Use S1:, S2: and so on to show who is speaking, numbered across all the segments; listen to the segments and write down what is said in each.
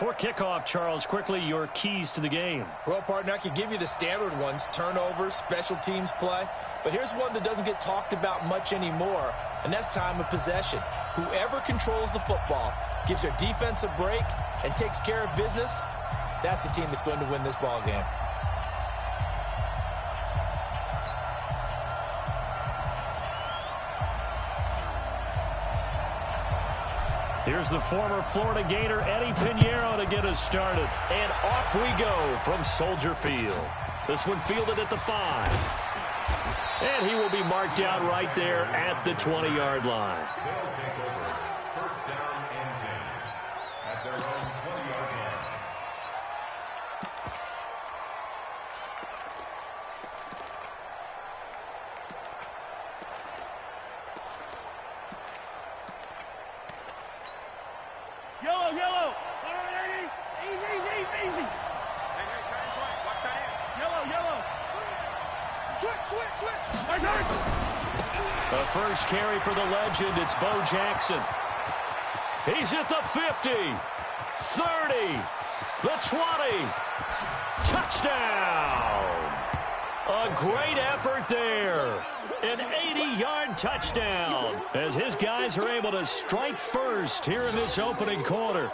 S1: Before kickoff, Charles, quickly your keys to the game.
S2: Well, partner, I could give you the standard ones, turnovers, special teams play. But here's one that doesn't get talked about much anymore, and that's time of possession. Whoever controls the football, gives their defense a break, and takes care of business, that's the team that's going to win this ball game.
S1: Here's the former Florida Gator, Eddie Pinheiro, to get us started. And off we go from Soldier Field. This one fielded at the 5. And he will be marked out right there at the 20-yard line.
S3: First down and 10 at their own 20-yard line.
S4: Yellow, yellow. All right, easy. Hey, turn point. Watch that in. Yellow. Switch.
S1: The first carry for the legend, it's Bo Jackson. He's at the 50, 30, the 20. Touchdown! A great effort there. An 80-yard touchdown as his guys are able to strike first here in this opening quarter.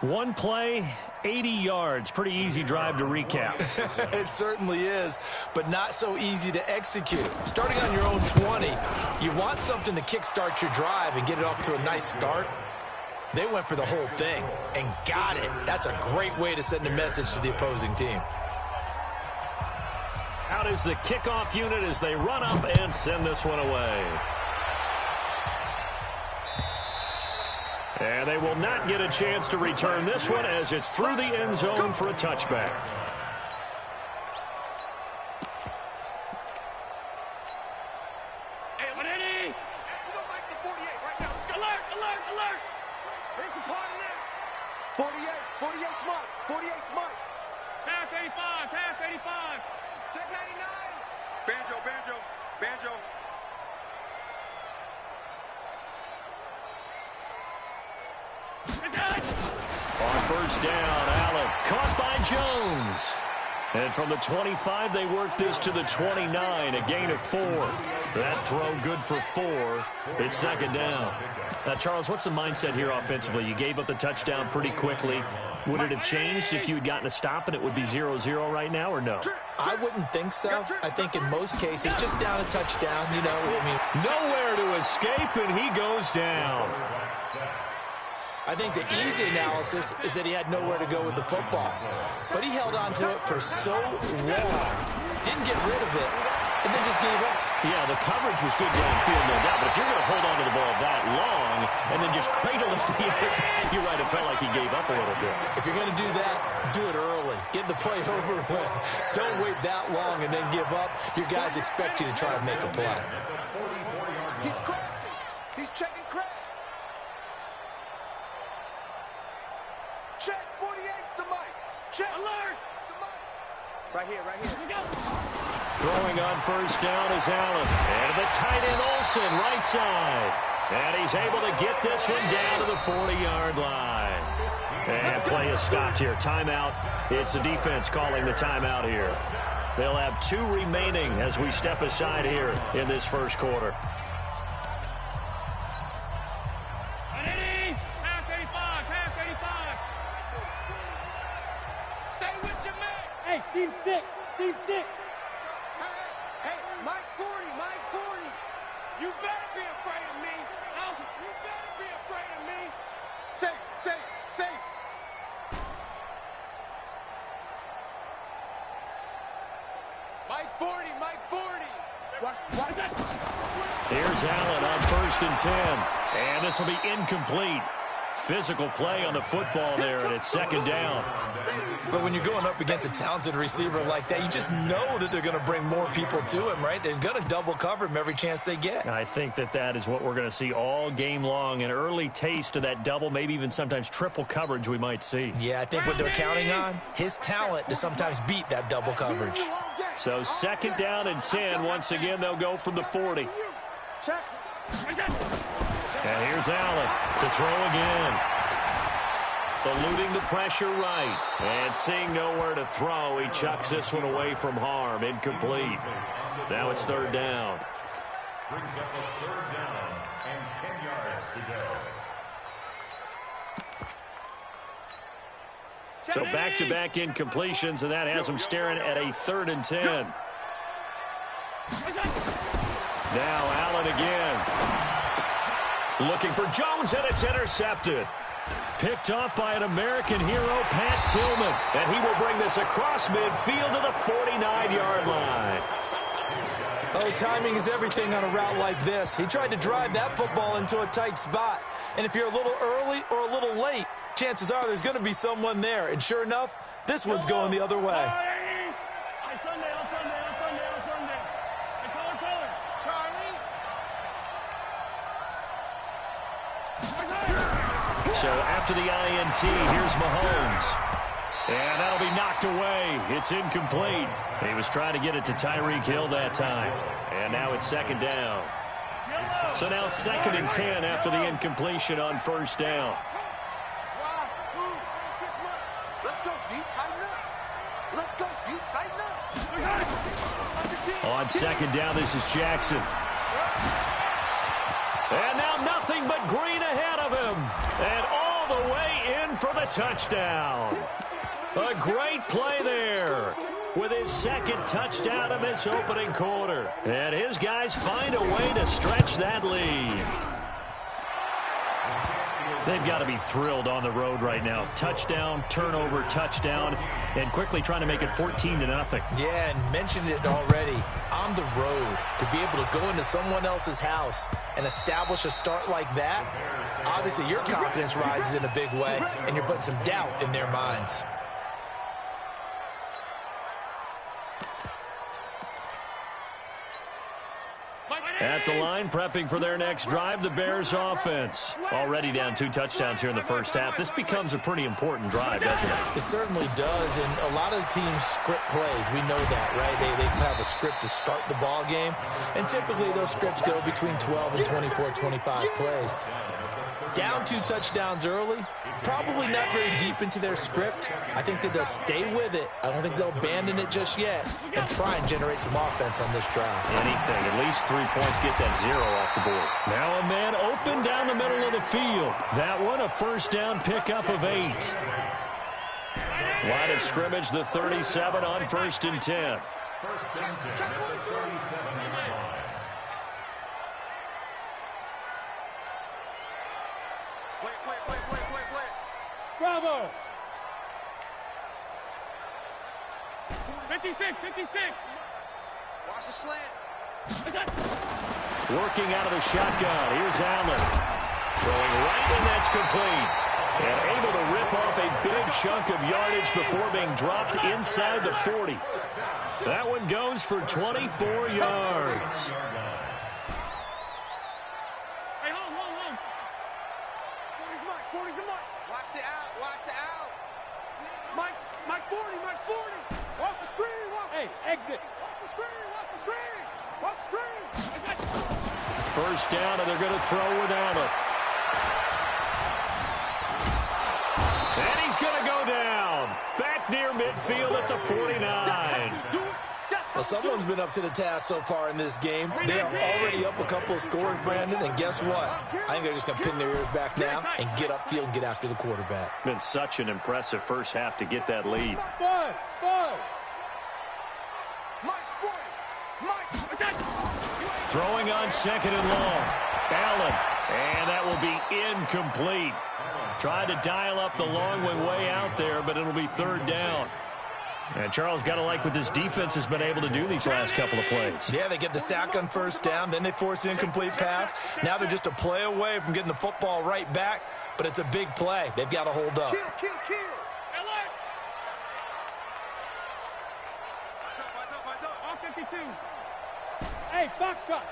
S1: One play, 80 yards. Pretty easy drive to recap.
S2: It certainly is, but not so easy to execute. Starting on your own 20, you want something to kickstart your drive and get it off to a nice start. They went for the whole thing and got it. That's a great way to send a message to the opposing team.
S1: Out is the kickoff unit as they run up and send this one away. And they will not get a chance to return this one as it's through the end zone for a touchback.
S4: Hey, Lenny! We're going back to 48 right now. Let's go. Alert! Here's the part of that. 48 mark. 48 mark. Pass 85. Check 99. Banjo.
S1: On first down, Allen caught by Jones. And from the 25, they work this to the 29, a gain of 4. That throw good for 4. It's second down. Now, Charles, what's the mindset here offensively? You gave up the touchdown pretty quickly. Would it have changed if you had gotten a stop and it would be 0-0 right now, or no?
S2: I wouldn't think so. I think in most cases, just down a touchdown, you know. I mean,
S1: nowhere to escape, and he goes down.
S2: I think the easy analysis is that he had nowhere to go with the football. But he held on to it for so long, didn't get rid of it, and then just gave up.
S1: Yeah, the coverage was good downfield, no doubt. But if you're going to hold on to the ball that long and then just cradle it at the end, you're right, it felt like he gave up a little bit.
S2: If you're going to do that, do it early. Get the play over with. Don't wait that long and then give up. Your guys expect you to try to make a play.
S4: He's crashing. He's checking crash. Check 48's the mic. Check. Alert. The mic. Right here. We go.
S1: Throwing on first down is Allen. And the tight end Olsen, right side. And he's able to get this one down to the 40-yard line. And play is stopped here. Timeout. It's the defense calling the timeout here. They'll have 2 remaining as we step aside here in this first quarter.
S4: Pass 85. Stay with your man. Hey, Steve 6. Hey, Mike 40. You better be afraid of me. You better be afraid of me. Say. Mike 40. Watch that.
S1: Here's Allen on first and 10. And this will be incomplete. Physical play on the football there, and it's second down.
S2: But when you're going up against a talented receiver like that, you just know that they're going to bring more people to him, right? They're going to double cover him every chance they get.
S1: I think that is what we're going to see all game long. An early taste of that double, maybe even sometimes triple coverage we might see.
S2: Yeah, I think what they're counting on, his talent to sometimes beat that double coverage.
S1: So second down and 10. Once again, they'll go from the 40.
S4: Check.
S1: And here's Allen to throw again. eluding the pressure right. And seeing nowhere to throw, he chucks this one away from harm. Incomplete. Now it's third down.
S3: Brings up a third down and 10 yards to go.
S1: So back-to-back incompletions, and that has him staring at a 3rd and 10. Now Allen again. Looking for Jones, and it's intercepted. Picked off by an American hero, Pat Tillman. And he will bring this across midfield to the 49-yard line.
S2: Oh, timing is everything on a route like this. He tried to drive that football into a tight spot. And if you're a little early or a little late, chances are there's going to be someone there. And sure enough, this one's going the other way.
S1: So after the INT, here's Mahomes. And that'll be knocked away. It's incomplete. He was trying to get it to Tyreek Hill that time. And now it's 2nd down. So now 2nd and 10 after the incompletion on 1st down.
S4: Let's go deep, tighten up. Let's go deep, tighten up.
S1: On 2nd down, this is Jackson. And now nothing but green ahead of him. And all the way in for the touchdown. A great play there with his 2nd touchdown of this opening quarter. And his guys find a way to stretch that lead. They've got to be thrilled on the road right now. Touchdown, turnover, touchdown, and quickly trying to make it 14-0.
S2: Yeah, and mentioned it already. On the road, to be able to go into someone else's house and establish a start like that, obviously your confidence rises in a big way, and you're putting some doubt in their minds.
S1: At the line, prepping for their next drive, the Bears offense. Already down 2 touchdowns here in the first half. This becomes a pretty important drive, doesn't it?
S2: It certainly does, and a lot of the teams script plays. We know that, right? They have a script to start the ball game, and typically those scripts go between 12 and 24, 25 plays. Down 2 touchdowns early, probably not very deep into their script. I think that they'll stay with it. I don't think they'll abandon it just yet and try and generate some offense on this drive.
S1: Anything, at least 3 points, get that 0 off the board. Now a man open down the middle of the field. That one a 1st down pickup of 8. Line of scrimmage, the 37 on 1st and 10.
S3: 1st and 10 at the 37-yard line.
S4: Wait.
S5: Bravo!
S4: 56. Watch the slant.
S1: Working out of the shotgun. Here's Allen. Throwing right, and that's complete. And able to rip off a big chunk of yardage before being dropped inside the 40. That one goes for 24 yards.
S4: Hey, hold. 40's the mark. Watch the out. Mike's 40. Watch the screen.
S5: Hey, exit.
S4: Watch the screen.
S1: 1st down, and they're going to throw without it. And he's going to go down. Back near midfield at the 49.
S2: Well, someone's been up to the task so far in this game. They are already up a couple of scores, Brandon, and guess what? I think they're just going to pin their ears back now and get upfield and get after the quarterback.
S1: Been such an impressive first half to get that lead.
S5: Bud.
S4: Mike's 40.
S1: Throwing on 2nd and long. Allen, and that will be incomplete. Tried to dial up the long one way out there, but it'll be 3rd down. And Charles, got to like what this defense has been able to do these last couple of plays.
S2: Yeah, they get the sack on 1st down, then they force an incomplete pass. Now they're just a play away from getting the football right back, but it's a big play. They've got to hold up.
S4: Kill.
S5: All 52. Hey, foxtrot.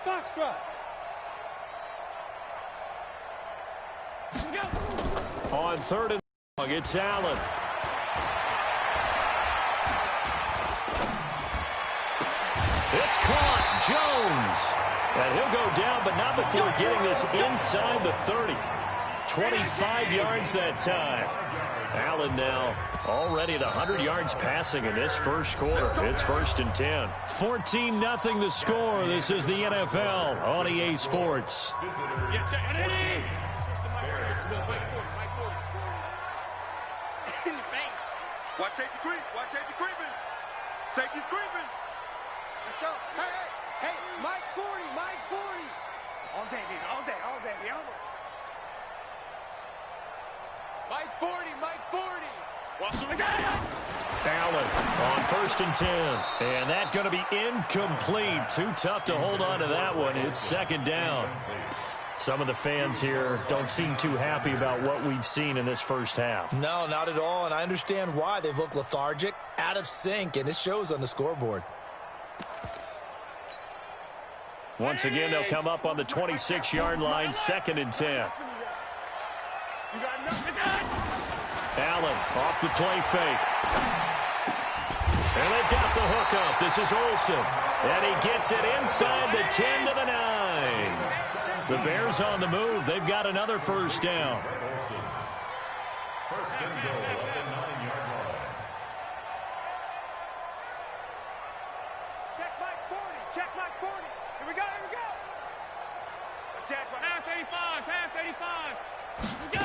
S1: On 3rd and long, it's Allen. It's caught. Jones. And he'll go down, but not before getting this inside the 30. 25 yards that time. Allen now already at 100 yards passing in this first quarter. It's 1st and 10. 14-0 the score. This is the NFL on EA Sports.
S4: Watch safety creep. Watch safety creeping. Safety's creeping. Let's go. Hey, Mike 40, Mike 40. All day, baby, all day, baby, all day. Mike 40, Mike 40.
S1: Allen on 1st and 10. And that's going to be incomplete. Too tough to hold on to that one. It's 2nd down. Some of the fans here don't seem too happy about what we've seen in this first half.
S2: No, not at all, and I understand why. They've looked lethargic, out of sync, and it shows on the scoreboard.
S1: Once again, they'll come up on the 26-yard line, 2nd and 10. Allen off the play fake. And they've got the hook up. This is Olsen. And he gets it inside the 10 to the 9. The Bears on the move. They've got another 1st down.
S3: 1st and goal at the 9-yard line.
S4: Check Mike 40. Check Mike 40. Here we go. Pass 85. Pass 85. Here we go.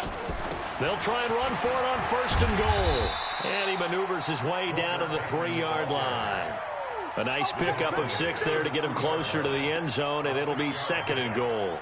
S1: They'll try and run for it on 1st and goal. And he maneuvers his way down to the 3-yard line. A nice pickup of 6 there to get him closer to the end zone, and it'll be 2nd and goal.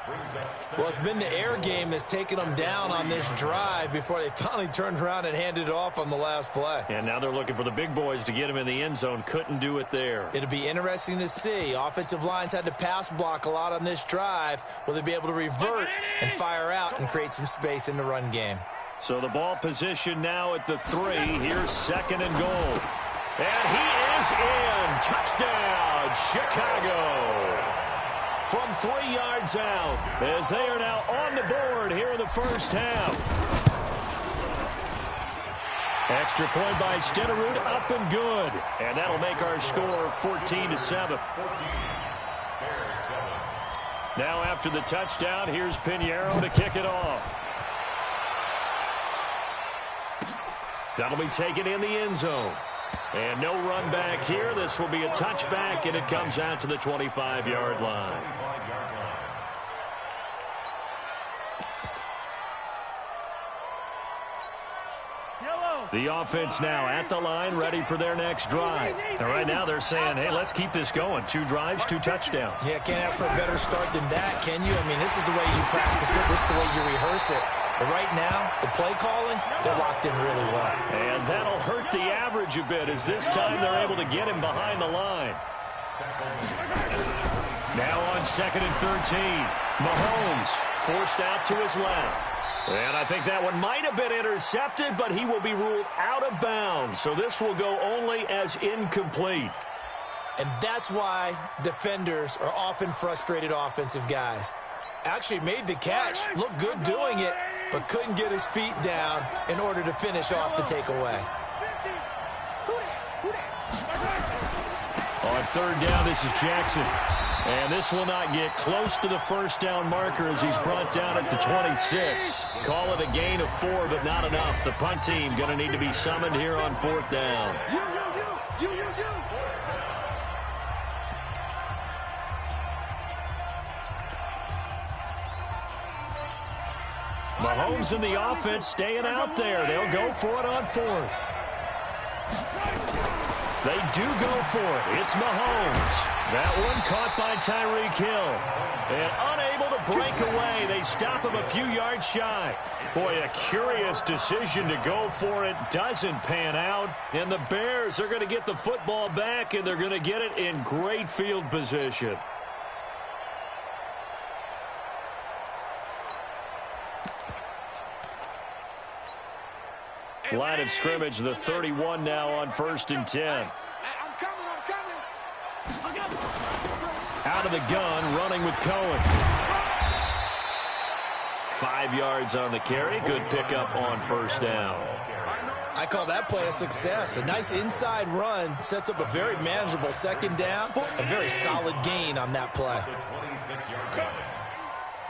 S2: Well, it's been the air game that's taken them down on this drive before they finally turned around and handed it off on the last play.
S1: And now they're looking for the big boys to get him in the end zone. Couldn't do it there.
S2: It'll be interesting to see. Offensive lines had to pass block a lot on this drive. Will they be able to revert and fire out and create some space in the run game?
S1: So the ball position now at the 3. Here's 2nd and goal. And he is in. Touchdown, Chicago. From 3 yards out, as they are now on the board here in the first half. Extra point by Stenerud, up and good. And that'll make our score 14-7. Now after the touchdown, here's Pinheiro to kick it off. That'll be taken in the end zone. And no run back here. This will be a touchback, and it comes out to the 25-yard line. The offense now at the line, ready for their next drive. And right now they're saying, hey, let's keep this going. 2 drives, 2 touchdowns.
S2: Yeah, can't ask for a better start than that, can you? I mean, this is the way you practice it. This is the way you rehearse it. But right now, the play calling, they're locked in really well.
S1: And that'll hurt the average a bit, as this time they're able to get him behind the line. Now on 2nd and 13. Mahomes forced out to his left. And I think that one might have been intercepted, but he will be ruled out of bounds. So this will go only as incomplete.
S2: And that's why defenders are often frustrated offensive guys. Actually made the catch, looked good doing it, but couldn't get his feet down in order to finish off the takeaway.
S1: On 3rd down, this is Jackson. And this will not get close to the 1st down marker as he's brought down at the 26. Call it a gain of 4, but not enough. The punt team going to need to be summoned here on 4th down. Mahomes and the offense staying out there. They'll go for it on 4th. They do go for it. It's Mahomes. That one caught by Tyreek Hill. And unable to break away. They stop him a few yards shy. Boy, a curious decision to go for it. Doesn't pan out. And the Bears are going to get the football back, and they're going to get it in great field position. Line of scrimmage, the 31 now on 1st and 10.
S4: I'm coming.
S1: Out of the gun, running with Cohen. 5 yards on the carry. Good pickup on 1st down.
S2: I call that play a success. A nice inside run sets up a very manageable 2nd down. A very solid gain on that play.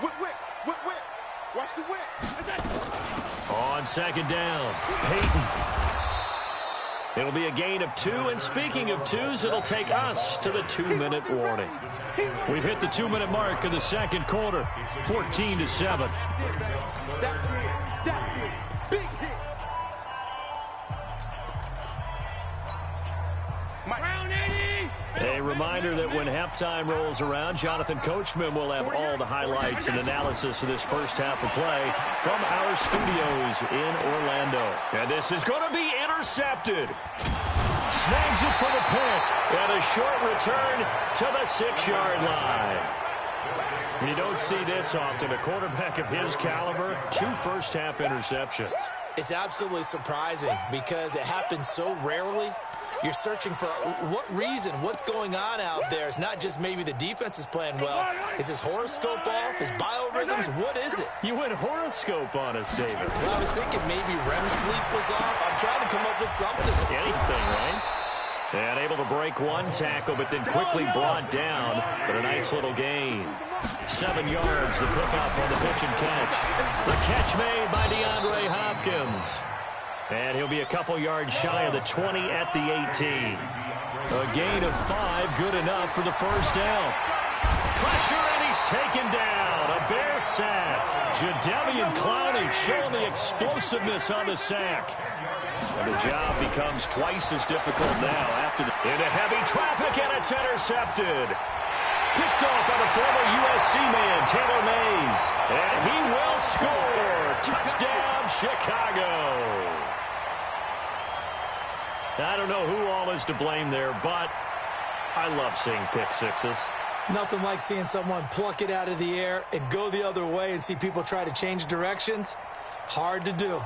S4: Whip. Watch the whip.
S1: On second down, Peyton. It'll be a gain of 2, and speaking of 2s, it'll take us to the 2-minute warning. We've hit the 2-minute mark of the second quarter, 14-7.
S4: Big hit. Round 80.
S1: A reminder that when halftime rolls around, Jonathan Coachman will have all the highlights and analysis of this first half of play from our studios in Orlando. And this is going to be intercepted. Snags it for the pick. And a short return to the 6-yard line. You don't see this often. A quarterback of his caliber, 2 first-half interceptions.
S2: It's absolutely surprising because it happens so rarely. You're searching for what reason, what's going on out there. It's not just maybe the defense is playing well. Is his horoscope off? His biorhythms? What is it?
S1: You went horoscope on us, David.
S2: Well, I was thinking maybe REM sleep was off. I'm trying to come up with something.
S1: Anything, right? And able to break one tackle, but then quickly brought down. But a nice little gain. 7 yards, the pickup on the pitch and catch. The catch made by DeAndre Hopkins. And he'll be a couple yards shy of the 20 at the 18. A gain of 5, good enough for the first down. Pressure, and he's taken down. A Bear sack. Jadeveon Clowney showing the explosiveness on the sack. And the job becomes twice as difficult now after into heavy traffic, and it's intercepted. Picked off by the former USC man, Taylor Mays. And he will score. Touchdown, Chicago. I don't know who all is to blame there, but I love seeing pick sixes.
S2: Nothing like seeing someone pluck it out of the air and go the other way and see people try to change directions. Hard to do.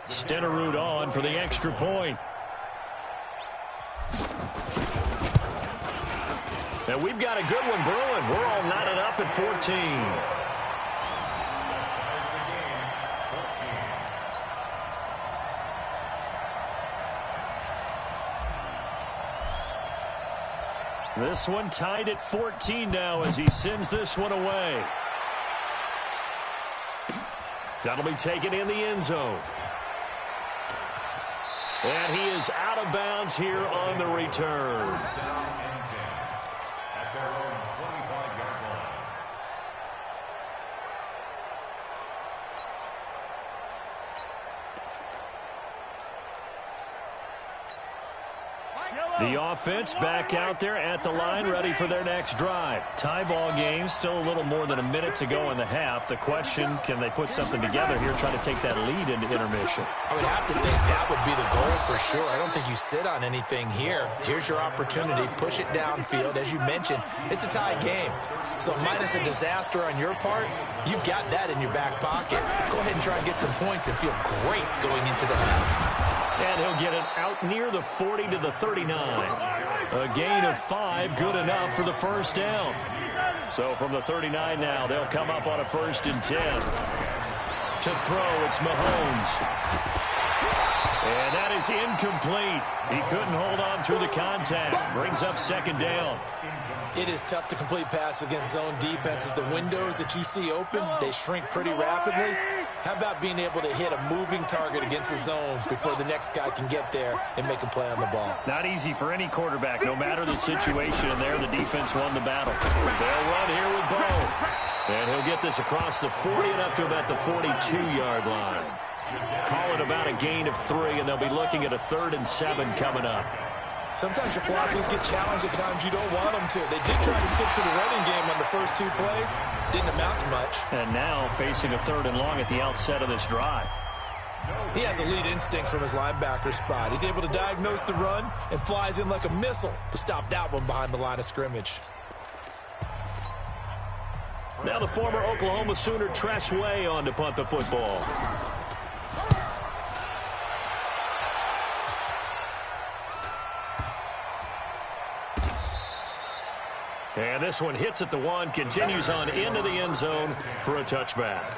S1: Stenerud on for the extra point. And we've got a good one brewing. We're all knotted up at 14. This one tied at 14 now as he sends this one away. That'll be taken in the end zone. And he is out of bounds here on the return. The offense back out there at the line, ready for their next drive. Tie ball game, still a little more than a minute to go in the half. The question, can they put something together here, try to take that lead into intermission?
S2: I would have to think that would be the goal for sure. I don't think you sit on anything here. Here's your opportunity. Push it downfield. As you mentioned, it's a tie game. So minus a disaster on your part, you've got that in your back pocket. Go ahead and try and get some points and feel great going into the half.
S1: And he'll get it out near the 40 to the 39. A gain of 5, good enough for the first down. So from the 39 now, they'll come up on a 1st and 10. To throw, it's Mahomes. And that is incomplete. He couldn't hold on through the contact. Brings up 2nd down.
S2: It is tough to complete passes against zone defenses. The windows that you see open, they shrink pretty rapidly. How about being able to hit a moving target against the zone before the next guy can get there and make a play on the ball?
S1: Not easy for any quarterback, no matter the situation. And there, the defense won the battle. They'll run here with Bo. And he'll get this across the 40 and up to about the 42-yard line. Call it about a gain of 3, and they'll be looking at a 3rd and 7 coming up.
S2: Sometimes your philosophies get challenged at times you don't want them to. They did try to stick to the running game on the first 2 plays. Didn't amount to much.
S1: And now facing a 3rd and long at the outset of this drive.
S2: He has elite instincts from his linebacker spot. He's able to diagnose the run and flies in like a missile to stop that one behind the line of scrimmage.
S1: Now the former Oklahoma Sooner Tress Way on to punt the football. And this one hits at the 1, continues on into the end zone for a touchback.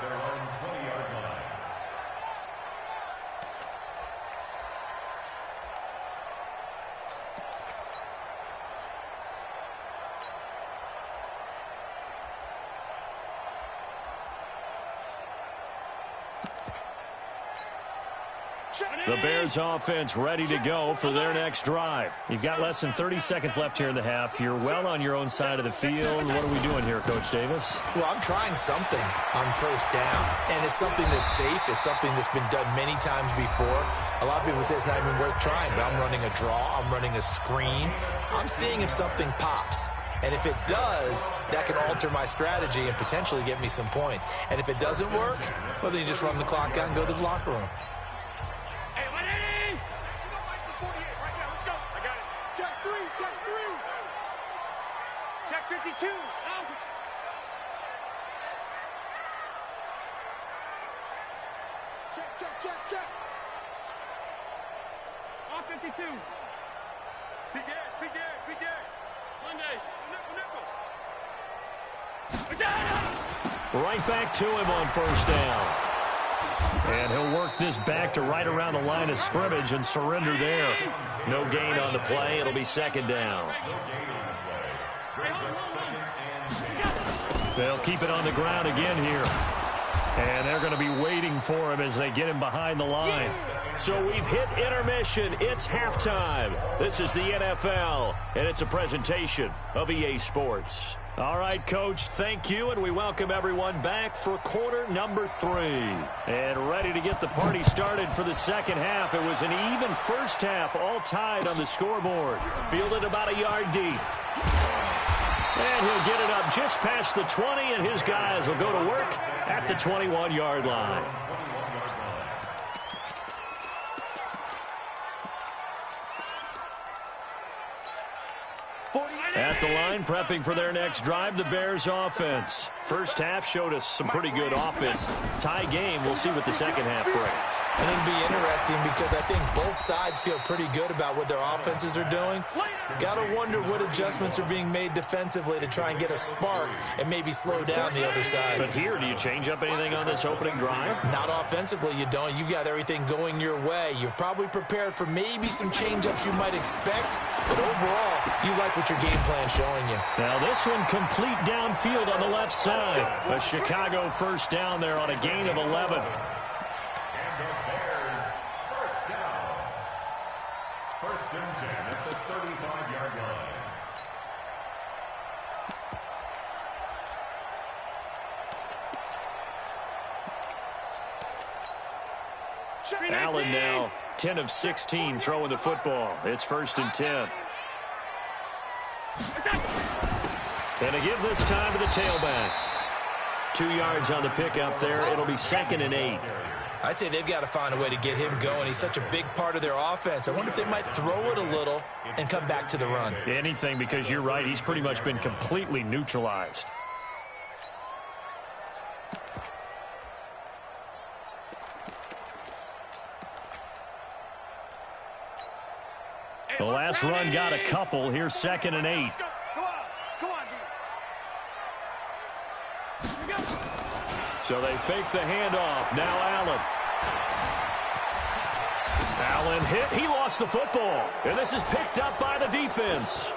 S1: The Bears offense ready to go for their next drive. You've got less than 30 seconds left here in the half. You're well on your own side of the field. What are we doing here, Coach Davis?
S2: Well, I'm trying something on first down, and it's something that's safe. It's something that's been done many times before. A lot of people say it's not even worth trying, but I'm running a draw. I'm running a screen. I'm seeing if something pops. And if it does, that can alter my strategy and potentially get me some points. And if it doesn't work, well, then you just run the clock out and go to the locker room.
S4: Hey, Lenny! Right now, let's go. I got it. Check three. Check 52. Out. Check. Off 52. Big gas. Monday. Nickel.
S1: Right back to him on first down. And he'll work this back to right around the line of scrimmage and surrender there. No gain on the play. It'll be second down. They'll keep it on the ground again here. And they're going to be waiting for him as they get him behind the line. So we've hit intermission. It's halftime. This is the NFL, and it's a presentation of EA Sports. All right, Coach, thank you, and we welcome everyone back for quarter number 3. And ready to get the party started for the second half. It was an even first half, all tied on the scoreboard. Fielded about a yard deep. And he'll get it up just past the 20, and his guys will go to work at the 21-yard line. At the line, prepping for their next drive, the Bears offense. First half showed us some pretty good offense. Tie game, we'll see what the second half brings.
S2: And it'll be interesting because I think both sides feel pretty good about what their offenses are doing. Got to wonder what adjustments are being made defensively to try and get a spark and maybe slow down the other side.
S1: But here, do you change up anything on this opening drive?
S2: Not offensively, you don't. You got everything going your way. You've probably prepared for maybe some change-ups you might expect, but overall, you like what your game plan's showing you.
S1: Now this one complete downfield on the left side. A Chicago first down there on a gain of 11.
S3: First and 10 at the 35-yard line.
S1: Allen now 10 of 16 throwing the football. It's first and 10. And to give this time to the tailback. 2 yards on the pickup there. It'll be second and 8.
S2: I'd say they've got to find a way to get him going. He's such a big part of their offense. I wonder if they might throw it a little and come back to the run.
S1: Anything, because you're right. He's pretty much been completely neutralized. The last run got a couple. Here's second and 8.
S4: Come on,
S1: So they fake the handoff. Now Allen. Allen hit. He lost the football. And this is picked up by the defense.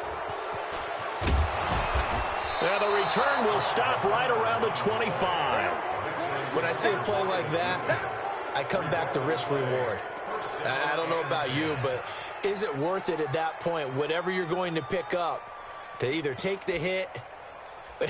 S1: And the return will stop right around the 25.
S2: When I see a play like that, I come back to risk reward. I don't know about you, but is it worth it at that point, whatever you're going to pick up, to either take the hit,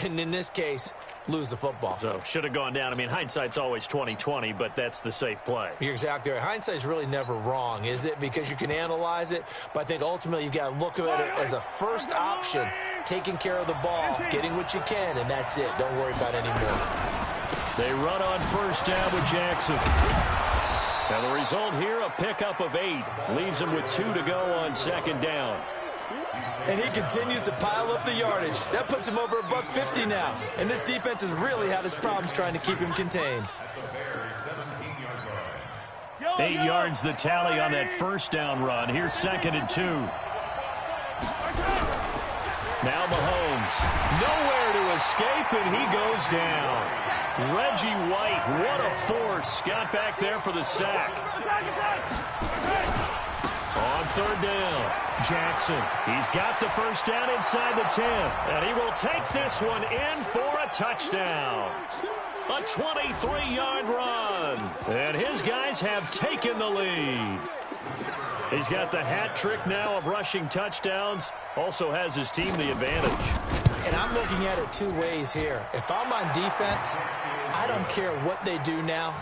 S2: and in this case, lose the football?
S1: So should have gone down. I mean, hindsight's always 20/20, but that's the safe play.
S2: You're exactly right. Hindsight's really never wrong, is it? Because you can analyze it, but I think ultimately you've got to look at it as a first option, taking care of the ball, getting what you can, and that's it. Don't worry about any more.
S1: They run on first down with Jackson. Now the result here, a pickup of 8. Leaves him with 2 to go on second down.
S2: And he continues to pile up the yardage. That puts him over $150 now. And this defense has really had its problems trying to keep him contained.
S1: 8 yards the tally on that first down run. Here's second and 2. Now Mahomes. Nowhere to escape, and he goes down. Reggie White, what a force. Got back there for the sack. On third down, Jackson. He's got the first down inside the 10. And he will take this one in for a touchdown. A 23-yard run. And his guys have taken the lead. He's got the hat trick now of rushing touchdowns. Also has his team the advantage.
S2: And I'm looking at it two ways here. If I'm on defense, I don't care what they do now.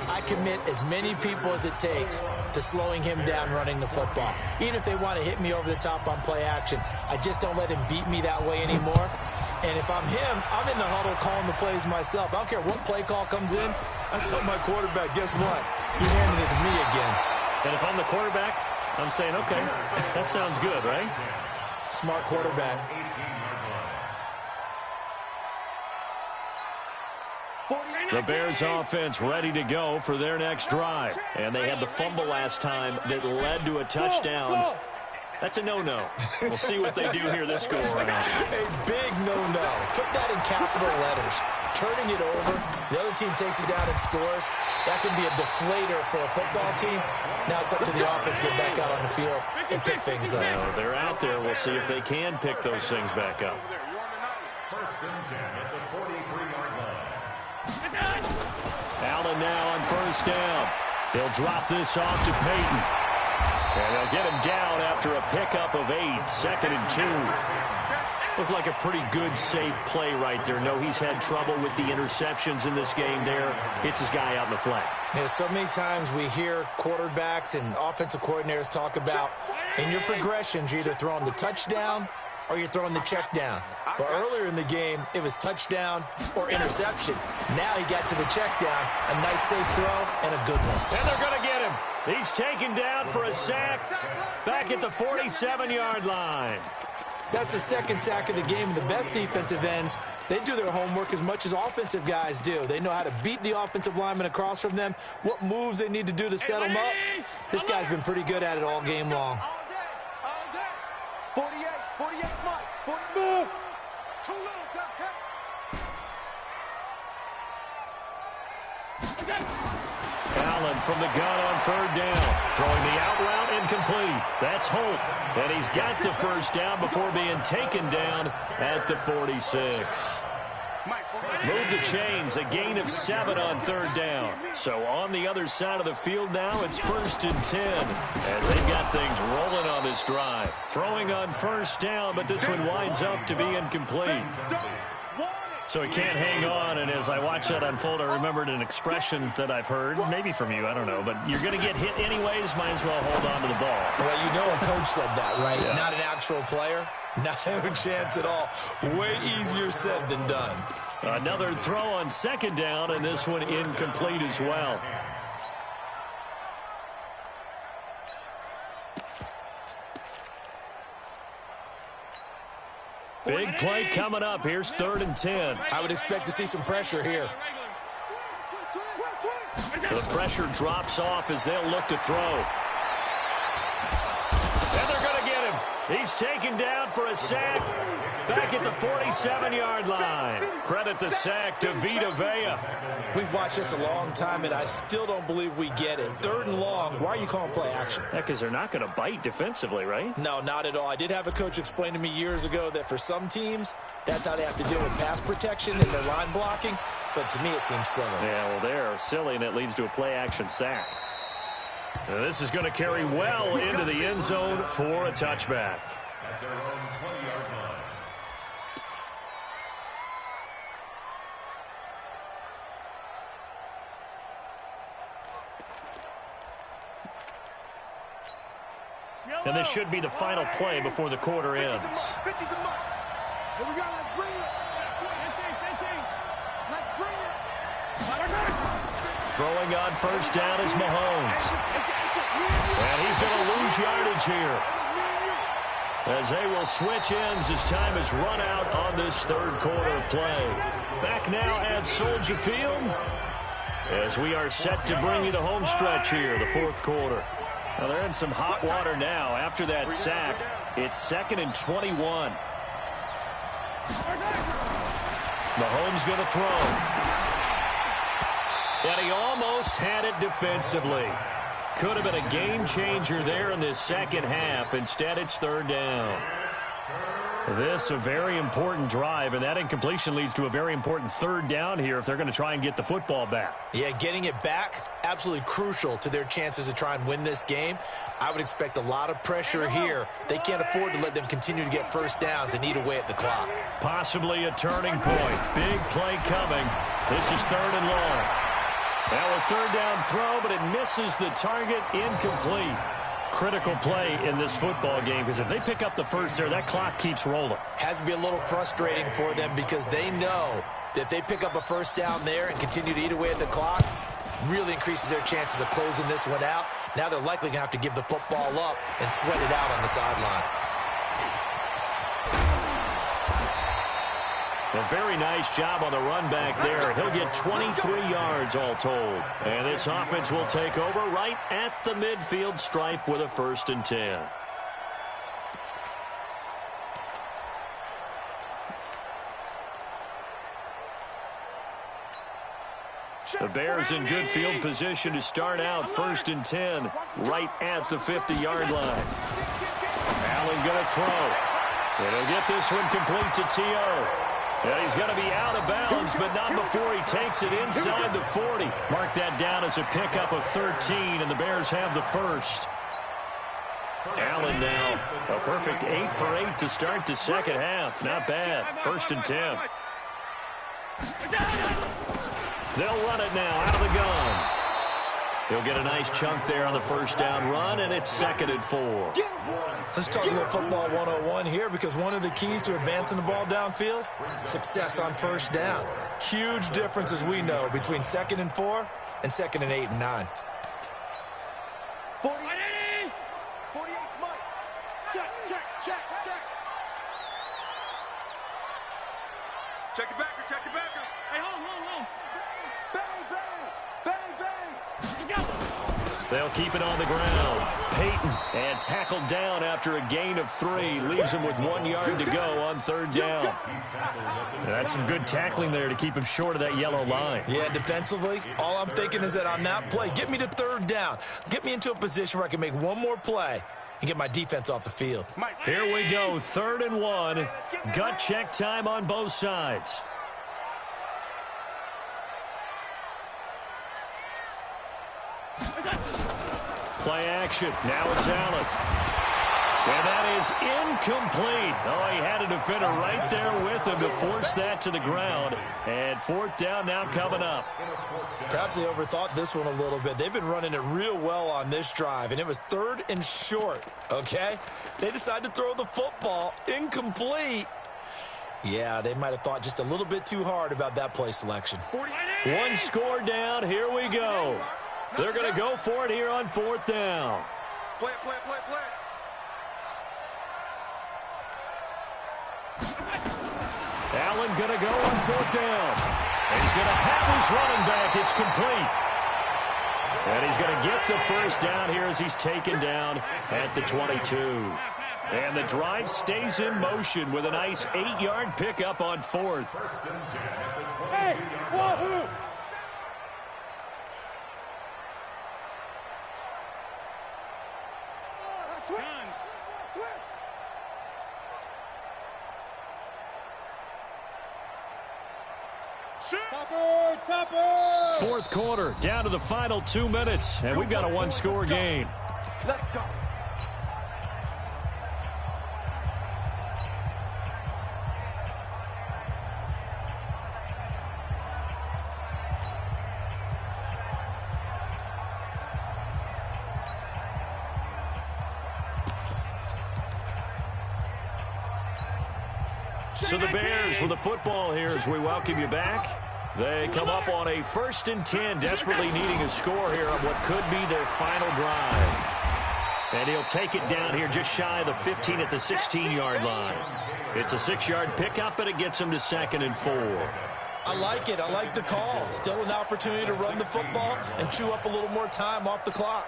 S2: I commit as many people as it takes to slowing him down running the football. Even if they want to hit me over the top on play action, I just don't let him beat me that way anymore. And if I'm him, I'm in the huddle calling the plays myself. I don't care what play call comes in. I tell my quarterback, guess what? You're handing it to me again.
S1: And if I'm the quarterback, I'm saying, okay, that sounds good, right?
S2: Smart quarterback.
S1: The Bears offense ready to go for their next drive. And they had the fumble last time that led to a touchdown. That's a no-no. We'll see what they do here this go-around.
S2: A big no-no. Put that in capital letters. Turning it over, the other team takes it down and scores. That can be a deflator for a football team. Now it's up to the offense to get back out on the field and pick things up.
S1: Well, they're out there. We'll see if they can pick those things back up.
S3: First and 10 at the 43-yard line.
S1: Allen now on first down. He'll drop this off to Peyton. And they'll get him down after a pickup of 8, 2nd and 2. Looked like a pretty good, safe play right there. No, he's had trouble with the interceptions in this game there. Hits his guy out in the flat.
S2: Yeah, so many times we hear quarterbacks and offensive coordinators talk about in your progressions, you're either throwing the touchdown or you're throwing the check down. But earlier in the game, it was touchdown or interception. Now he got to the check down, a nice safe throw, and a good one.
S1: And they're going to get him. He's taken down for a sack back at the 47-yard line.
S2: That's the second sack of the game. And the best defensive ends, they do their homework as much as offensive guys do. They know how to beat the offensive lineman across from them, what moves they need to do to set them up. This guy's been pretty good at it all game long.
S4: 48, Mike. 40 smooth. Too little,
S1: Allen from the gun on third down. Throwing the out route incomplete. That's Holt. And he's got the first down before being taken down at the 46. Move the chains. A gain of 7 on third down. So on the other side of the field now, it's 1st and 10 as they've got things rolling on this drive. Throwing on first down, but this one winds up to be incomplete. So he can't hang on, and as I watch that unfold, I remembered an expression that I've heard, maybe from you, I don't know, but you're going to get hit anyways, might as well hold on to the ball.
S2: Well, you know a coach said that, right?
S1: Yeah.
S2: Not an actual player. Not a chance at all. Way easier said than done.
S1: Another throw on second down, and this one incomplete as well. Big play coming up. Here's 3rd and 10.
S2: I would expect to see some pressure here.
S1: The pressure drops off as they'll look to throw. And they're going to get him. He's taken down for a sack back at the 47-yard line. Credit the sack to Vita Vea.
S2: We've watched this a long time, and I still don't believe we get it. 3rd and long. Why are you calling play action?
S1: Yeah, because they're not going to bite defensively, right?
S2: No, not at all. I did have a coach explain to me years ago that for some teams, that's how they have to deal with pass protection and their line blocking. But to me, it seems silly.
S1: Yeah, well, they're silly, and it leads to a play-action sack. Now, this is going to carry well into the end zone for a touchback.
S3: At their own 20-yard line.
S1: And this should be the final play before the quarter ends.
S4: 50's the mark. Here we go. Let's bring it. Let's bring it.
S1: Throwing on first down is Mahomes. And he's going to lose yardage here, as they will switch ends as time is run out on this 3rd quarter of play. Back now at Soldier Field as we are set to bring you the home stretch here, the 4th quarter. Now they're in some hot water now. After that sack, it's 2nd and 21. Mahomes going to throw. And he almost had it defensively. Could have been a game changer there in this second half. Instead, it's 3rd down. This a very important drive, and that incompletion leads to a very important third down here if they're going to try and get the football back.
S2: Yeah, getting it back, absolutely crucial to their chances to try and win this game. I would expect a lot of pressure here. They can't afford to let them continue to get first downs and eat away at the clock.
S1: Possibly a turning point. Big play coming. This is 3rd and long. Now a third down throw, but it misses the target, incomplete. Critical play in this football game, because if they pick up the first there, that clock keeps rolling.
S2: Has to be a little frustrating for them because they know that if they pick up a first down there and continue to eat away at the clock, really increases their chances of closing this one out. Now they're likely going to have to give the football up and sweat it out on the sideline.
S1: A very nice job on the run back there. He'll get 23 yards all told. And this offense will take over right at the midfield stripe with a 1st and 10. The Bears in good field position to start out 1st and 10 right at the 50-yard line. Allen going to throw. And he'll get this one complete to T.O. Yeah, he's going to be out of bounds, but not before he takes it inside the 40. Mark that down as a pickup of 13, and the Bears have the first. Allen now, a perfect 8 for 8 to start the second half. Not bad. 1st and 10. They'll run it now out of the gun. He'll get a nice chunk there on the first down run, and it's 2nd and 4.
S2: Let's talk a little football 101 here, because one of the keys to advancing the ball downfield, success on first down. Huge difference, as we know, between 2nd and 4 and 2nd and 8 and 9.
S4: 48, 48, Mike. Check. Check it backer.
S5: Hey, hold.
S4: Bang.
S1: They'll keep it on the ground. Peyton, and tackled down after a gain of 3. Leaves him with 1 yard to go on 3rd down. And that's some good tackling there to keep him short of that yellow line.
S2: Yeah, defensively, all I'm thinking is that on that play, get me to 3rd down. Get me into a position where I can make one more play and get my defense off the field.
S1: Here we go, 3rd and 1. Gut check time on both sides. Play action. Now it's Allen. And that is incomplete. Oh, he had a defender right there with him to force that to the ground. And 4th down now coming up.
S2: Perhaps they overthought this one a little bit. They've been running it real well on this drive, and it was 3rd and short, okay? They decided to throw the football incomplete. Yeah, they might have thought just a little bit too hard about that play selection.
S1: 1 score down. Here we go. They're going to go for it here on 4th down.
S4: Play.
S1: Allen going to go on 4th down. And he's going to have his running back. It's complete. And he's going to get the first down here as he's taken down at the 22. And the drive stays in motion with a nice 8-yard pickup on 4th.
S5: Hey, wahoo! Tupper!
S1: 4th quarter, down to the final 2 minutes, and we've got a 1-score game.
S4: Let's go.
S1: So the Bears with the football here as we welcome you back. They come up on a 1st and 10, desperately needing a score here on what could be their final drive. And he'll take it down here just shy of the 15 at the 16-yard line. It's a 6-yard pickup, and it gets him to 2nd and 4.
S2: I like it. I like the call. Still an opportunity to run the football and chew up a little more time off the clock.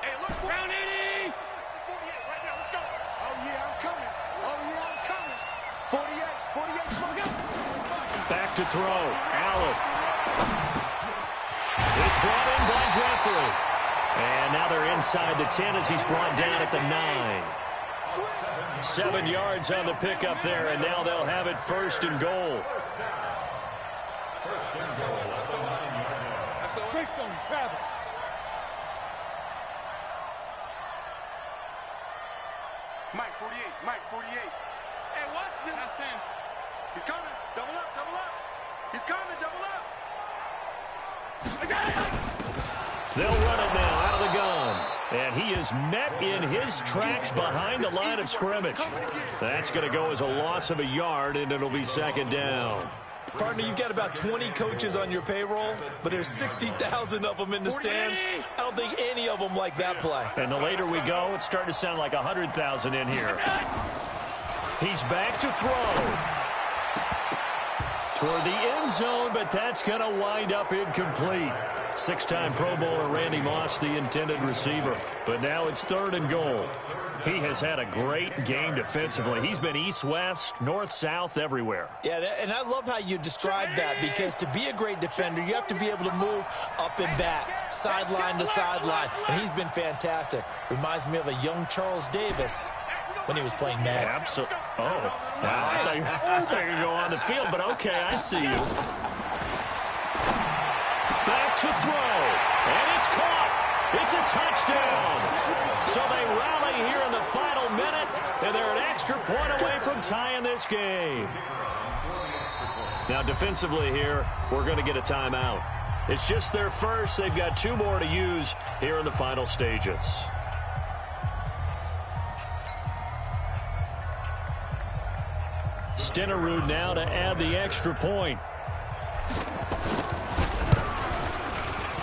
S4: Hey, look, round 80. 48 right now. Let's go. Oh, yeah, I'm coming. 48,
S1: Back to throw. Allen. It's brought in by Jeffrey. And now they're inside the 10 as he's brought down at the 9. 7 yards on the pickup there, and now they'll have it 1st and goal.
S3: First and goal at the 9-yard line.
S5: Christian travel.
S4: Mike 48, Mike 48. Hey, watch this. That's 10. He's coming. Double up, double up. He's coming, double up.
S1: They'll run it now out of the gun. And he is met in his tracks behind the line of scrimmage. That's going to go as a loss of a yard, and it'll be 2nd down.
S2: Partner, you've got about 20 coaches on your payroll, but there's 60,000 of them in the stands. I don't think any of them like that play.
S1: And the later we go, it's starting to sound like 100,000 in here. He's back to throw. Toward the end zone, but that's going to wind up incomplete. 6-time Pro Bowler Randy Moss, the intended receiver. But now it's 3rd and goal. He has had a great game defensively. He's been east-west, north-south, everywhere.
S2: Yeah, and I love how you describe that, because to be a great defender, you have to be able to move up and back, sideline to sideline, and he's been fantastic. Reminds me of a young Charles Davis when he was playing Madden.
S1: Absolutely. Oh, I thought you were going to go on the field, but okay, I see you. Back to throw, and it's caught. It's a touchdown. So they rally here in the final minute, and they're an extra point away from tying this game. Now, defensively here, we're going to get a timeout. It's just their first. They've got 2 more to use here in the final stages. Stenerud now to add the extra point.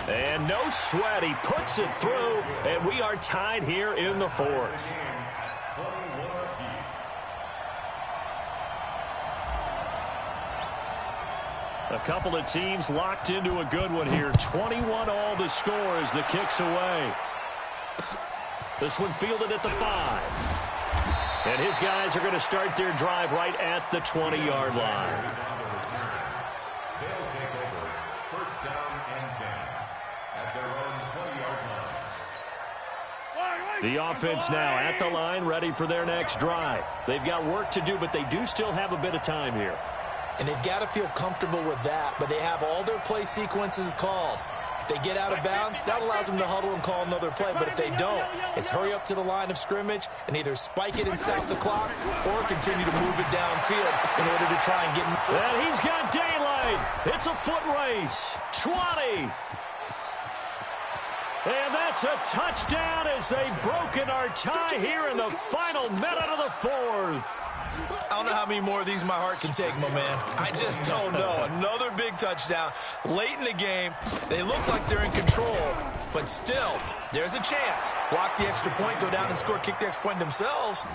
S1: And no sweat, he puts it through, and we are tied here in the 4th. A couple of teams locked into a good one here. 21 all the score as the kick's away. This one fielded at the 5. And his guys are going to start their drive right at the 20-yard line.
S3: They'll take over 1st down and 10 at their own 20-yard line.
S1: The offense now at the line, ready for their next drive. They've got work to do, but they do still have a bit of time here.
S2: And they've got to feel comfortable with that, but they have all their play sequences called. If they get out of bounds, that allows them to huddle and call another play. But if they don't, it's hurry up to the line of scrimmage and either spike it and stop the clock or continue to move it downfield in order to try and get...
S1: And he's got daylight. It's a foot race. 20. And that's a touchdown as they've broken our tie here in the final minute of the 4th.
S2: I don't know how many more of these my heart can take, my man. I just don't know. Another big touchdown late in the game. They look like they're in control, but still, there's a chance. Block the extra point, go down and score, kick the extra point themselves.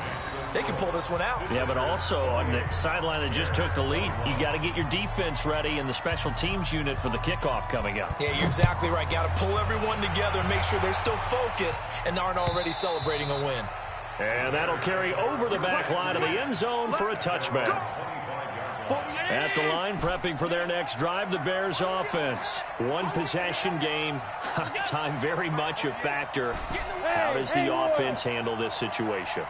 S2: They can pull this one out.
S1: Yeah, but also on the sideline that just took the lead, you got to get your defense ready and the special teams unit for the kickoff coming up.
S2: Yeah, you're exactly right. Got to pull everyone together and make sure they're still focused and aren't already celebrating a win.
S1: And that'll carry over the back line of the end zone for a touchback. At the line, prepping for their next drive, the Bears offense. One possession game. Time very much a factor. How does the offense handle this situation?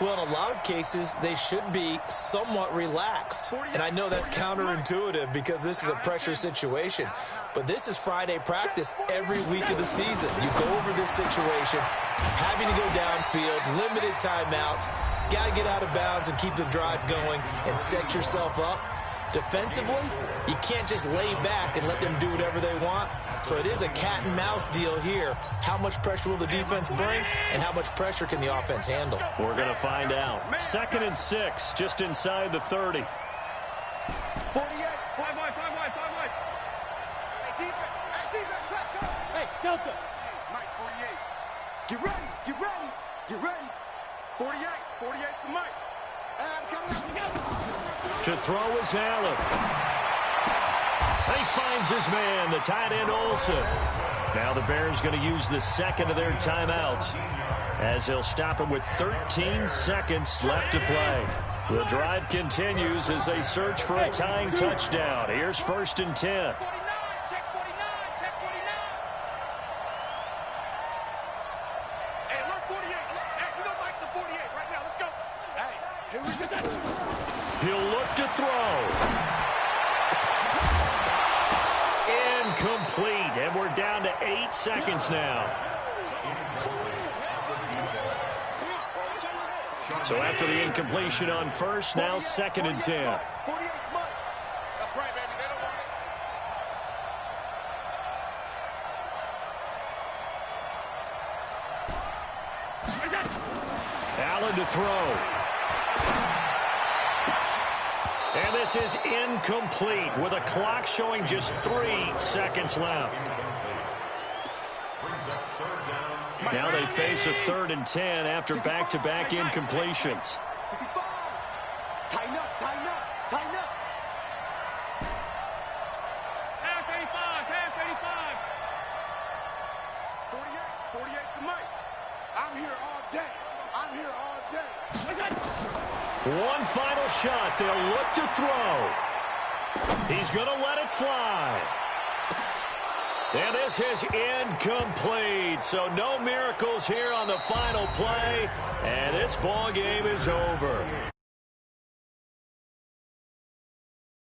S2: Well, in a lot of cases, they should be somewhat relaxed. And I know that's counterintuitive because this is a pressure situation. But this is Friday practice every week of the season. You go over this situation, having to go downfield, limited timeouts, got to get out of bounds and keep the drive going and set yourself up. Defensively, you can't just lay back and let them do whatever they want. So it is a cat and mouse deal here. How much pressure will the defense bring, and how much pressure can the offense handle?
S1: We're going to find out. 2nd and 6, just inside the 30.
S4: 48, 5 wide, 5 wide, 5 wide. Hey, defense, let's go.
S5: Hey, Delta.
S4: Mike 48. Get ready, get ready, get ready. 48, 48 for Mike. And coming up together.
S1: To throw is Allen. He finds his man, the tight end Olsen. Now the Bears going to use the second of their timeouts as they'll stop him with 13 seconds left to play. The drive continues as they search for a tying touchdown. Here's 1st and 10.
S4: Check 49, check 49. Hey, alert 48. Hey, we don't like the 48 right now. Let's go.
S1: incomplete, and we're down to 8 seconds now. So after the incompletion on first, now 2nd and 10.
S4: That's right, baby. They don't want it.
S1: Allen to throw. And this is incomplete with a clock showing just 3 seconds left. Now they face a 3rd and 10 after back-to-back incompletions.
S4: Tighten up, tighten up, tighten up. Pass 85, pass 85. 48 to Mike. I'm here all day. I'm here all day.
S1: One final shot. They'll look to throw. He's going to let it fly. And this is incomplete. So no miracles here on the final play. And this ball game is over.